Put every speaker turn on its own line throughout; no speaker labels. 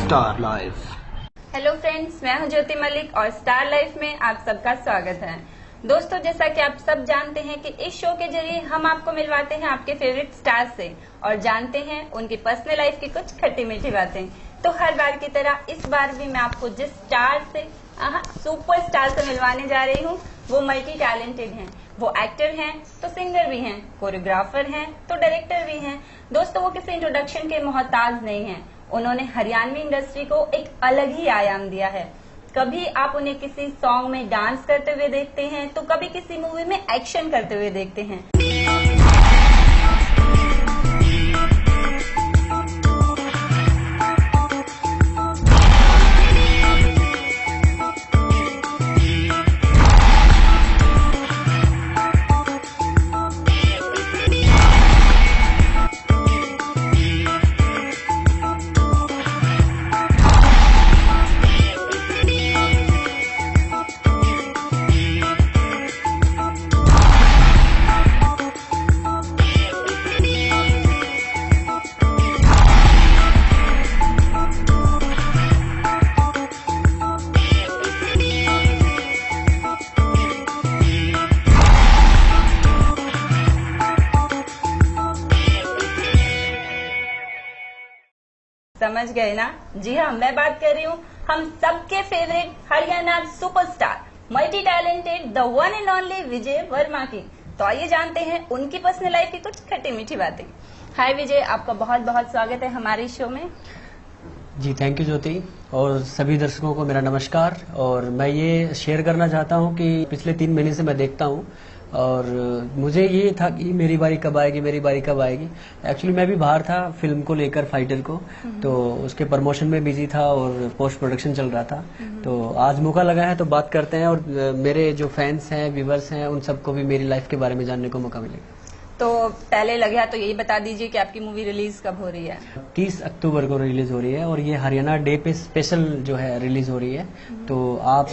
Star life.
Hello friends, मैं हूं ज्योति मलिक और स्टार लाइफ में आप सबका स्वागत है। दोस्तों, जैसा कि आप सब जानते हैं कि इस शो के जरिए हम आपको मिलवाते हैं आपके फेवरेट स्टार से और जानते हैं उनकी पर्सनल लाइफ की कुछ खट्टी मीठी बातें। तो हर बार की तरह इस बार भी मैं आपको जिस स्टार से सुपर स्टार से मिलवाने जा रही हूँ वो मल्टी टैलेंटेड हैं। वो एक्टर हैं तो सिंगर भी हैं, कोरियोग्राफर हैं तो डायरेक्टर भी हैं। दोस्तों, वो किसी इंट्रोडक्शन के मोहताज नहीं हैं। उन्होंने हरियाणवी इंडस्ट्री को एक अलग ही आयाम दिया है। कभी आप उन्हें किसी सॉन्ग में डांस करते हुए देखते हैं तो कभी किसी मूवी में एक्शन करते हुए देखते हैं। समझ गए ना? जी हाँ, मैं बात कर रही हूँ हम सबके favourite Haryana superstar multi talented the one and only Vijay Verma की। तो आइए जानते हैं उनकी पर्सनल लाइफ की कुछ खट्टी मीठी बातें। हाय विजय, आपका बहुत बहुत स्वागत है हमारे शो में।
जी थैंक यू ज्योति, और सभी दर्शकों को मेरा नमस्कार। और मैं ये शेयर करना चाहता हूँ कि पिछले 3 महीने से मैं देखता हूँ और मुझे ये था कि मेरी बारी कब आएगी, मेरी बारी कब आएगी। एक्चुअली मैं भी बाहर था फिल्म को लेकर, फाइटर को, तो उसके प्रमोशन में बिजी था और पोस्ट प्रोडक्शन चल रहा था। तो आज मौका लगा है तो बात करते हैं और मेरे जो फैंस हैं, व्यूवर्स हैं, उन सबको भी मेरी लाइफ के बारे में जानने को मौका मिलेगा।
तो पहले लगे तो यही बता दीजिए कि आपकी मूवी रिलीज कब हो रही है।
30 अक्टूबर को रिलीज हो रही है और ये हरियाणा डे पे स्पेशल जो है रिलीज हो रही है। तो आप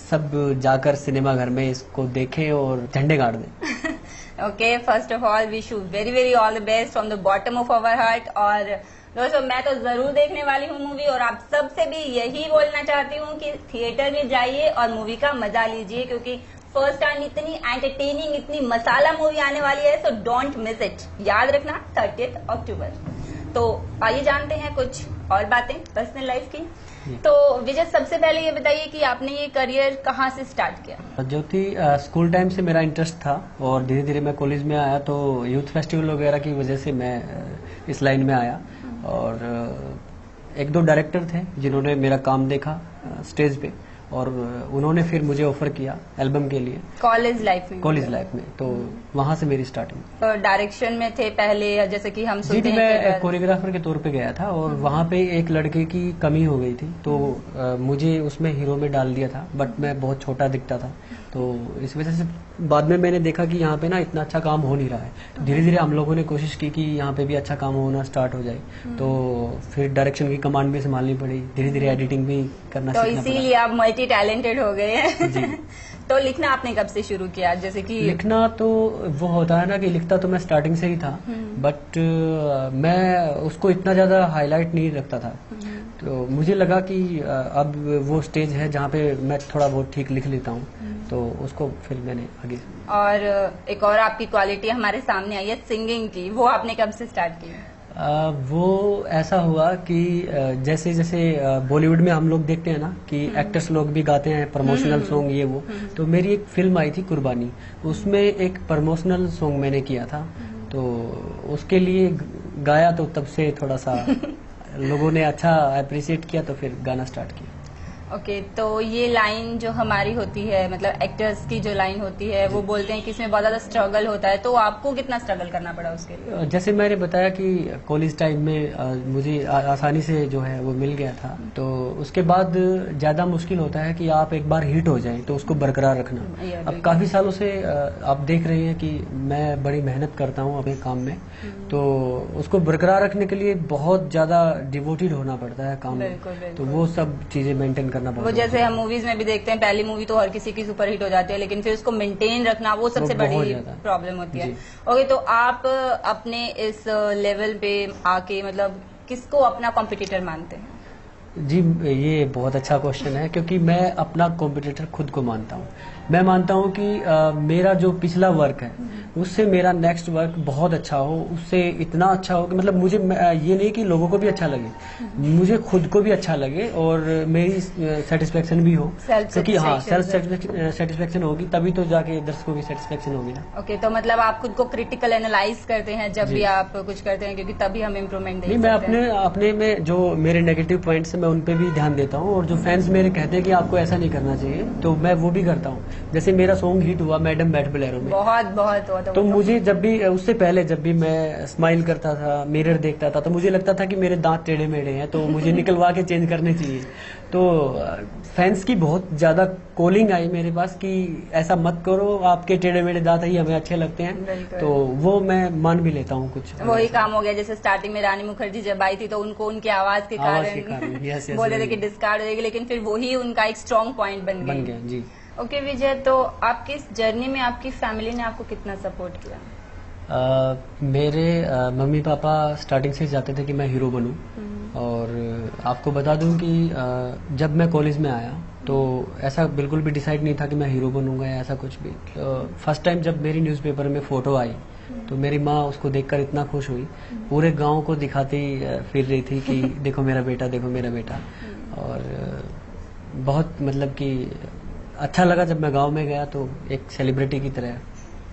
सब जाकर सिनेमा घर में इसको देखें और झंडे गाड़ दें।
Okay, first of all wish you very very all the best from the bottom of our heart. और दोस्तों, मैं तो जरूर देखने वाली हूँ मूवी और आप सबसे भी यही बोलना चाहती हूँ कि थिएटर में जाइए और मूवी का मजा लीजिए, क्योंकि फर्स्ट टाइम इतनी एंटरटेनिंग, इतनी मसाला मूवी आने वाली है। So don't miss it. याद रखना 30 अक्टूबर। तो आइए जानते हैं कुछ और बातें पर्सनल लाइफ की। तो विजय, सबसे पहले ये बताइए कि आपने ये करियर कहाँ से स्टार्ट किया।
ज्योति, स्कूल टाइम से मेरा इंटरेस्ट था और धीरे धीरे मैं कॉलेज में आया तो यूथ फेस्टिवल वगैरह की वजह से मैं इस लाइन में आया। और 1-2 डायरेक्टर थे जिन्होंने मेरा काम देखा स्टेज पे और उन्होंने फिर मुझे ऑफर किया एल्बम के लिए कॉलेज लाइफ में। तो वहां से मेरी स्टार्टिंग।
डायरेक्शन में थे पहले, जैसे कि हम सुनते
हैं। मैं कोरियोग्राफर के तौर पे गया था और वहां पे एक लड़के की कमी हो गई थी तो मुझे उसमें हीरो में डाल दिया था, बट मैं बहुत छोटा दिखता था। तो इस वजह से बाद में मैंने देखा कि यहाँ पे ना इतना अच्छा काम हो नहीं रहा है। तो धीरे धीरे हम लोगों ने कोशिश की कि यहाँ पे भी अच्छा काम होना स्टार्ट हो जाए। तो फिर डायरेक्शन की कमांड भी संभालनी पड़ी, धीरे धीरे एडिटिंग भी करना
तो इसीलिए आप मल्टी टैलेंटेड हो गए हैं। जी। तो लिखना आपने कब से शुरू किया? जैसे कि
लिखना तो वो होता है ना कि लिखता तो मैं स्टार्टिंग से ही था, बट मैं उसको इतना ज्यादा हाईलाइट नहीं रखता था। तो मुझे लगा कि अब वो स्टेज है जहाँ पे मैं थोड़ा बहुत ठीक लिख लेता हूँ, तो उसको फिर मैंने आगे। और
एक और आपकी क्वालिटी हमारे सामने आई है सिंगिंग की, वो आपने कब से स्टार्ट की?
वो ऐसा हुआ कि जैसे जैसे बॉलीवुड में हम लोग देखते हैं ना कि एक्टर्स लोग भी गाते हैं प्रमोशनल सॉन्ग ये वो। तो मेरी एक फिल्म आई थी कुर्बानी, उसमें एक प्रमोशनल सॉन्ग मैंने किया था। तो उसके लिए गाया, तो तब से थोड़ा सा लोगों ने अच्छा अप्रिशिएट किया तो फिर गाना स्टार्ट किया।
ओके, तो ये लाइन जो हमारी होती है, मतलब एक्टर्स की जो लाइन होती है, वो बोलते हैं कि इसमें बहुत ज्यादा स्ट्रगल होता है। तो आपको कितना स्ट्रगल करना पड़ा उसके लिए?
जैसे मैंने बताया कि कॉलेज टाइम में मुझे आसानी से जो है वो मिल गया था। तो उसके बाद ज्यादा मुश्किल होता है कि आप एक बार हिट हो जाए तो उसको बरकरार रखना। अब काफी सालों से आप देख रहे हैं कि मैं बड़ी मेहनत करता हूँ अपने काम में, तो उसको बरकरार रखने के लिए बहुत ज्यादा डिवोटेड होना पड़ता है काम में। तो वो सब चीजें मेंटेन करना पड़ता है।
वो जैसे हम मूवीज में भी देखते हैं, पहली मूवी तो हर किसी की सुपर हिट हो जाती है, लेकिन फिर उसको मेंटेन रखना वो सबसे बड़ी प्रॉब्लम होती है। ओके, तो आप अपने इस लेवल पे आके मतलब किसको अपना कॉम्पिटिटर मानते हैं?
जी, ये बहुत अच्छा क्वेश्चन है क्योंकि मैं अपना कॉम्पिटिटर खुद को मानता हूँ। मैं मानता हूँ कि मेरा जो पिछला वर्क है उससे मेरा नेक्स्ट वर्क बहुत अच्छा हो, उससे इतना अच्छा हो कि मतलब मुझे ये नहीं कि लोगों को भी अच्छा लगे, मुझे खुद को भी अच्छा लगे और मेरी सेटिस्फेक्शन भी हो, क्योंकि हाँ सेल्फ सेटिस्फेक्शन होगी तभी तो जाके दर्शकों की सेटिस्फेक्शन होगी ना।
ओके, तो मतलब आप खुद को क्रिटिकल एनालाइज करते हैं जब भी आप कुछ करते हैं, क्योंकि तभी हम इम्प्रूवमेंट
नहीं, मैं अपने में जो मेरे नेगेटिव पॉइंट्स है मैं उन पे भी ध्यान देता हूँ, और जो फैंस मेरे कहते हैं कि आपको ऐसा नहीं करना चाहिए तो मैं वो भी करता हूँ। जैसे मेरा सॉन्ग हिट हुआ मैडम बैठ बोलेरो में, बहुत तो मुझे जब भी उससे पहले जब भी मैं स्माइल करता था, मिरर देखता था, तो मुझे लगता था कि मेरे दांत टेढ़े मेढ़े हैं तो मुझे निकलवा के चेंज करने चाहिए। तो फैंस की बहुत ज्यादा कॉलिंग आई मेरे पास कि ऐसा मत करो, आपके टेढ़े मेढ़े दांत ही हमें अच्छे लगते हैं, तो वो मैं मान भी लेता हूँ। कुछ
वही काम हो गया जैसे स्टार्टिंग में रानी मुखर्जी जब आई थी तो उनको उनकी आवाज के कारण बोले थे कि डिस्कार्ड हो जाएगी, लेकिन फिर वही उनका एक स्ट्रॉन्ग पॉइंट बन गया
जी।
ओके विजय, तो आपकी इस जर्नी में आपकी फैमिली ने आपको कितना सपोर्ट किया?
मेरे मम्मी पापा स्टार्टिंग से चाहते थे कि मैं हीरो बनूं, और आपको बता दूं कि जब मैं कॉलेज में आया तो ऐसा बिल्कुल भी डिसाइड नहीं था कि मैं हीरो बनूंगा या ऐसा कुछ भी। फर्स्ट टाइम जब मेरी न्यूज़पेपर में फोटो आई तो मेरी माँ उसको देखकर इतना खुश हुई, पूरे गांव को दिखाती फिर रही थी कि देखो मेरा बेटा, देखो मेरा बेटा। और बहुत मतलब कि अच्छा लगा जब मैं गांव में गया तो एक सेलिब्रिटी की तरह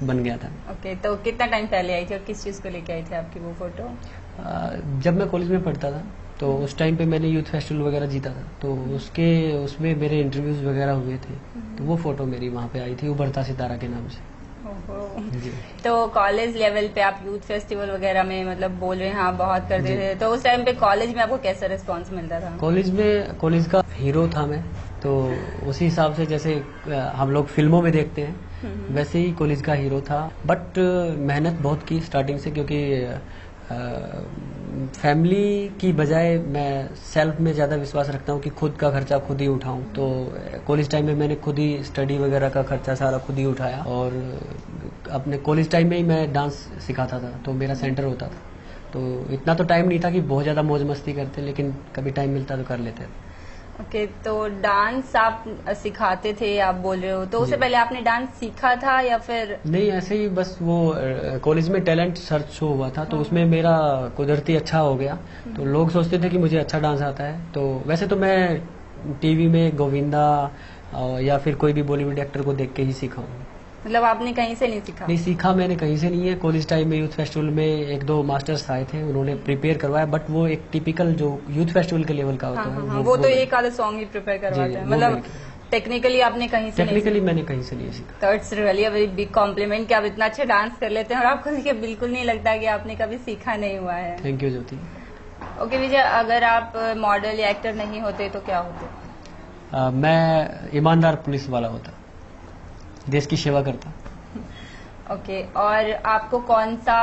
बन गया था। ओके,
तो कितना टाइम पहले आई थी और किस चीज को लेके आई थी आपकी वो फोटो?
जब मैं कॉलेज में पढ़ता था तो उस टाइम पे मैंने यूथ फेस्टिवल वगैरह जीता था, तो उसमें मेरे इंटरव्यूज वगैरह हुए थे, तो वो फोटो मेरी वहाँ पे आई थी, उभरता सितारा के नाम से।
जी। तो कॉलेज लेवल पे आप यूथ फेस्टिवल वगैरह में मतलब बोल रहे हैं आप बहुत करते थे, तो उस टाइम पे कॉलेज में आपको कैसा रिस्पांस मिलता था?
कॉलेज का हीरो था मैं, तो उसी हिसाब से जैसे हम लोग फिल्मों में देखते हैं वैसे ही कॉलेज का हीरो था। बट मेहनत बहुत की स्टार्टिंग से, क्योंकि फैमिली की बजाय मैं सेल्फ में ज़्यादा विश्वास रखता हूँ कि खुद का खर्चा खुद ही उठाऊं। तो कॉलेज टाइम में मैंने खुद ही स्टडी वगैरह का खर्चा सारा खुद ही उठाया, और अपने कॉलेज टाइम में ही मैं डांस सिखाता था, तो मेरा सेंटर होता था। तो इतना तो टाइम नहीं था कि बहुत ज़्यादा मौज मस्ती करते, लेकिन कभी टाइम मिलता तो कर लेते।
ओके, तो डांस आप सिखाते थे आप बोल रहे हो, तो उससे पहले आपने डांस सीखा था या फिर?
नहीं, ऐसे ही बस वो कॉलेज में टैलेंट सर्च शो हुआ था, तो उसमें मेरा कुदरती अच्छा हो गया, तो लोग सोचते थे कि मुझे अच्छा डांस आता है। तो वैसे तो मैं टीवी में गोविंदा या फिर कोई भी बॉलीवुड एक्टर को देख के ही सीखा हूँ।
मतलब आपने कहीं से नहीं सीखा?
नहीं सीखा मैंने कहीं से नहीं है। कॉलेज टाइम में यूथ फेस्टिवल में एक दो मास्टर्स आए थे, उन्होंने प्रिपेयर करवाया, बट वो एक टिपिकल जो यूथ फेस्टिवल के लेवल का होता है
वो तो एक आधा सॉन्ग ही प्रिपेयर करवाते हैं। मतलब टेक्निकली आपने कहीं से?
टेक्निकली मैंने कहीं से नहीं सीखा।
तो it's really a very big complement कि आप इतना अच्छा डांस कर लेते हैं और आपको देखिए बिल्कुल नहीं लगता कि आपने कभी सीखा नहीं हुआ है।
Thank you Jyoti.
ओके विजय, अगर आप मॉडल या एक्टर नहीं होते तो क्या होते?
मैं ईमानदार पुलिस वाला होता, देश की सेवा करता।
ओके, और आपको कौन सा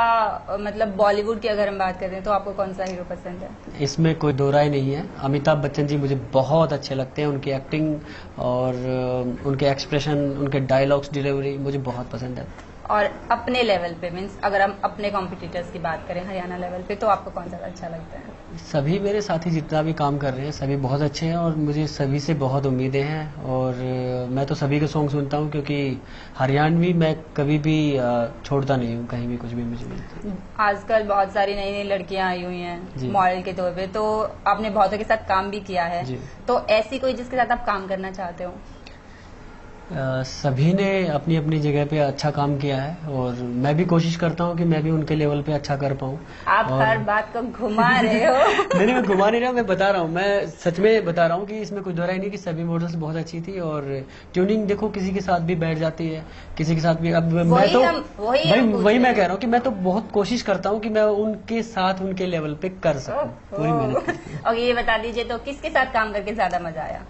मतलब बॉलीवुड की अगर हम बात करें तो आपको कौन सा हीरो पसंद है?
इसमें कोई दो राय नहीं है, अमिताभ बच्चन जी मुझे बहुत अच्छे लगते हैं, उनकी एक्टिंग और उनके एक्सप्रेशन, उनके डायलॉग्स डिलीवरी मुझे बहुत पसंद है।
और अपने लेवल पे मीन्स अगर हम अपने कॉम्पिटिटर्स की बात करें हरियाणा लेवल पे, तो आपको कौन सा अच्छा लगता है?
सभी मेरे साथी जितना भी काम कर रहे हैं सभी बहुत अच्छे हैं, और मुझे सभी से बहुत उम्मीदें हैं, और मैं तो सभी के सॉन्ग सुनता हूं, क्योंकि हरियाणवी मैं कभी भी छोड़ता नहीं हूं, कहीं भी कुछ भी मुझे मिलता है।
आजकल बहुत सारी नई नई लड़कियां आई हुई हैं मॉडल के तौर पे, तो आपने बहुतों के साथ काम भी किया है, तो ऐसी कोई जिसके साथ आप काम करना चाहते हो?
सभी ने अपनी अपनी जगह पे अच्छा काम किया है, और मैं भी कोशिश करता हूं कि मैं भी उनके लेवल पे अच्छा कर पाऊं।
आप हर बात को घुमा रहे हो।
नहीं, मैं घुमा नहीं रहा, मैं बता रहा हूं, मैं सच में बता रहा हूं कि इसमें कुछ दोहराई नहीं कि सभी मॉडल्स बहुत अच्छी थी, और ट्यूनिंग देखो किसी के साथ भी बैठ जाती है, किसी के साथ भी। अब मैं तो वही मैं कह रहा हूँ कि मैं तो बहुत कोशिश करता हूँ कि मैं उनके साथ उनके लेवल पे कर सकूं, पूरी मेहनत।
और ये बता दीजिए, तो किसके साथ काम करके ज्यादा मजा आया?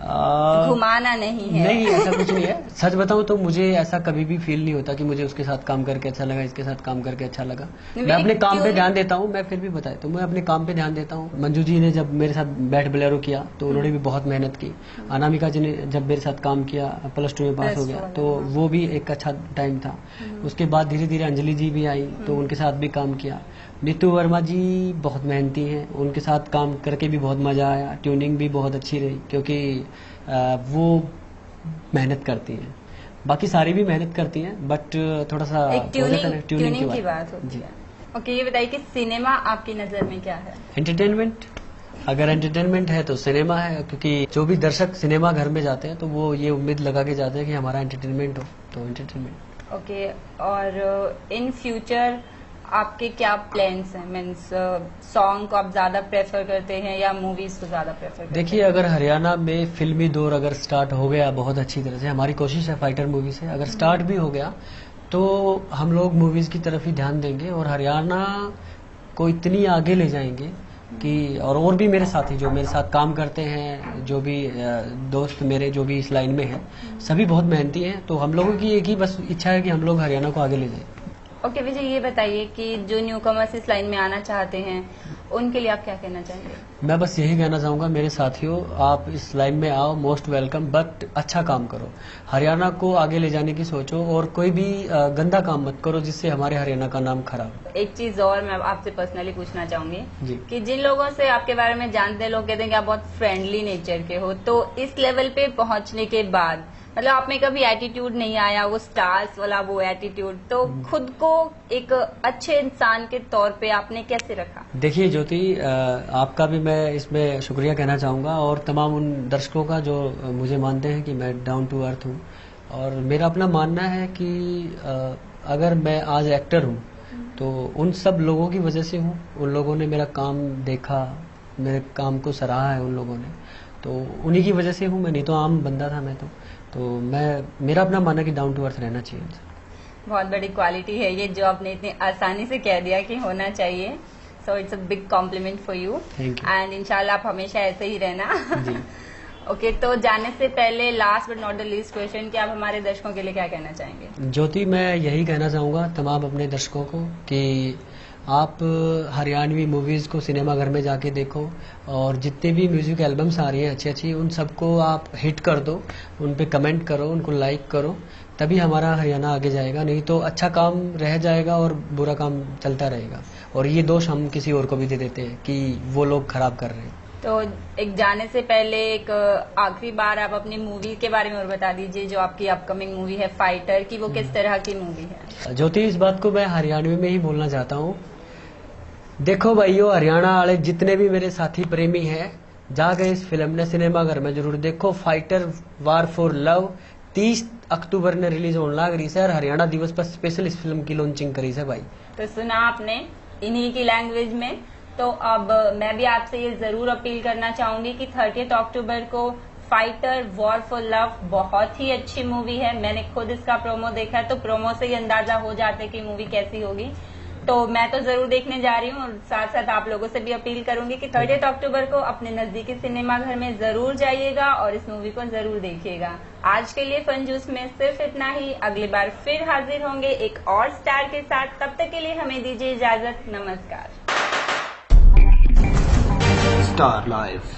घुमाना नहीं है।
नहीं, ऐसा कुछ नहीं है। सच बताऊं तो मुझे ऐसा कभी भी फील नहीं होता कि मुझे उसके साथ काम करके अच्छा लगा, इसके साथ काम करके अच्छा लगा। मैं अपने काम पे ध्यान देता हूँ, मैं फिर भी बताए तो मैं अपने काम पे ध्यान देता हूँ। मंजू जी ने जब मेरे साथ बैठ बोलेरो किया तो उन्होंने भी बहुत मेहनत की। अनामिका जी ने जब मेरे साथ काम किया, +2 में पास हो गया, तो वो भी एक अच्छा टाइम था। उसके बाद धीरे धीरे अंजलि जी भी आई, तो उनके साथ भी काम किया। नीतू वर्मा जी बहुत मेहनती हैं, उनके साथ काम करके भी बहुत मज़ा आया, ट्यूनिंग भी बहुत अच्छी रही क्योंकि वो मेहनत करती हैं। बाकी सारी भी मेहनत करती हैं बट थोड़ा सा
एक ट्यूनिंग की बात होती
जी।
है। ओके, ये बताइए कि सिनेमा आपकी नज़र में क्या है?
एंटरटेनमेंट, अगर एंटरटेनमेंट है तो सिनेमा है, क्योंकि जो भी दर्शक सिनेमा घर में जाते हैं तो वो ये उम्मीद लगा के जाते हैं कि हमारा एंटरटेनमेंट हो, तो एंटरटेनमेंट।
ओके, और इन फ्यूचर आपके क्या प्लान्स हैं? मीन्स सॉन्ग को आप ज्यादा प्रेफर करते हैं या मूवीज को ज्यादा प्रेफर करते हैं?
देखिए, अगर हरियाणा में फिल्मी दौर अगर स्टार्ट हो गया बहुत अच्छी तरह से, हमारी कोशिश है फाइटर मूवी से, अगर स्टार्ट भी हो गया तो हम लोग मूवीज की तरफ ही ध्यान देंगे और हरियाणा को इतनी आगे ले जाएंगे कि और भी मेरे साथी जो मेरे साथ काम करते हैं, जो भी दोस्त मेरे जो भी इस लाइन में हैं, सभी बहुत मेहनती हैं। तो हम लोगों की एक ही बस इच्छा है कि हम लोग हरियाणा को आगे ले जाएं।
ओके विजय, ये बताइए कि जो न्यू कमर्स इस लाइन में आना चाहते हैं उनके लिए आप क्या कहना चाहेंगे?
मैं बस यही कहना चाहूँगा मेरे साथियों, आप इस लाइन में आओ, मोस्ट वेलकम, बट अच्छा काम करो, हरियाणा को आगे ले जाने की सोचो और कोई भी गंदा काम मत करो जिससे हमारे हरियाणा का नाम खराब।
एक चीज और मैं आपसे पर्सनली पूछना चाहूंगी
जी।
कि जिन लोगों से आपके बारे में जानते हैं, लोग कहते हैं कि आप बहुत फ्रेंडली नेचर के हो, तो इस लेवल पे पहुंचने के बाद मतलब आप में कभी एटीट्यूड नहीं आया, वो स्टार्स वाला वो एटीट्यूड, तो खुद को एक अच्छे इंसान के तौर पे आपने कैसे रखा?
देखिए ज्योति, आपका भी मैं इसमें शुक्रिया कहना चाहूँगा और तमाम उन दर्शकों का जो मुझे मानते हैं कि मैं डाउन टू अर्थ हूँ। और मेरा अपना मानना है कि अगर मैं आज एक्टर हूँ तो उन सब लोगों की वजह से हूँ। उन लोगों ने मेरा काम देखा, मेरे काम को सराहा है उन लोगों ने, तो उन्हीं की वजह से हूँ मैं, नहीं तो आम बंदा था मैं तो मेरा अपना मानना कि डाउन टू अर्थ रहना चाहिए।
बहुत बड़ी क्वालिटी है ये जो आपने इतनी आसानी से कह दिया कि होना चाहिए। So it's a big complement for you and इंशाल्लाह आप हमेशा ऐसे ही रहना।
जी।
ओके, तो जाने से पहले last but not the least question कि आप हमारे दर्शकों के लिए क्या कहना चाहेंगे?
ज्योति, मैं यही कहना चाहूँगा तमाम अपने दर्शकों को कि आप हरियाणवी मूवीज़ को सिनेमा घर में जाके देखो और जितने भी म्यूजिक एल्बम्स आ रही हैं अच्छी अच्छी, उन सबको आप हिट कर दो, उन पे कमेंट करो, उनको लाइक करो, तभी हमारा हरियाणा आगे जाएगा। नहीं तो अच्छा काम रह जाएगा और बुरा काम चलता रहेगा, और ये दोष हम किसी और को भी दे देते हैं कि वो लोग खराब कर रहे हैं।
तो एक जाने से पहले एक आखिरी बार आप अपनी मूवी के बारे में और बता दीजिए, जो आपकी अपकमिंग मूवी है फाइटर की, वो किस तरह की मूवी है?
ज्योति, इस बात को मैं हरियाणवी में ही बोलना चाहता हूँ। देखो भाइयों, हरियाणा वाले जितने भी मेरे साथी प्रेमी हैं, जाके इस फिल्म ने सिनेमा घर में जरूर देखो। फाइटर वार फॉर लव 30 अक्टूबर ने रिलीज होने लग रही है और हरियाणा दिवस पर स्पेशल इस फिल्म की लॉन्चिंग करी है भाई।
तो सुना आपने इन्हीं की लैंग्वेज में। तो अब मैं भी आपसे ये जरूर अपील करना चाहूंगी कि 30 अक्टूबर को फाइटर वॉर फॉर लव बहुत ही अच्छी मूवी है। मैंने खुद इसका प्रोमो देखा है, तो प्रोमो से ही अंदाजा हो जाता है कि मूवी कैसी होगी। तो मैं तो जरूर देखने जा रही हूँ और साथ साथ आप लोगों से भी अपील करूंगी कि 30 अक्टूबर को अपने नजदीकी सिनेमा घर में जरूर जाइएगा और इस मूवी को जरूर देखिएगा। आज के लिए फन जूस में सिर्फ इतना ही। अगली बार फिर हाजिर होंगे एक और स्टार के साथ। तब तक के लिए हमें दीजिए इजाजत। नमस्कार।
Star Life.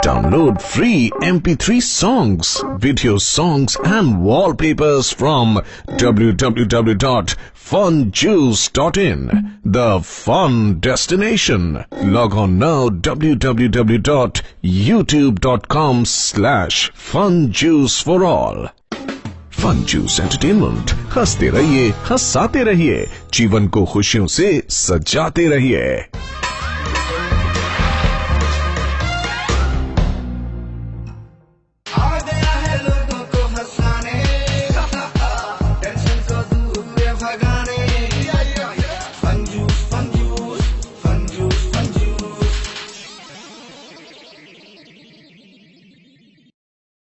Download free MP3 songs, video songs and wallpapers from www.funjuice.in, the fun destination. Log on now www.youtube.com/funjuiceforall. Fun Juice Entertainment, हंसते रहिए, हंसाते रहिए, जीवन को खुशियों से सजाते रहिए।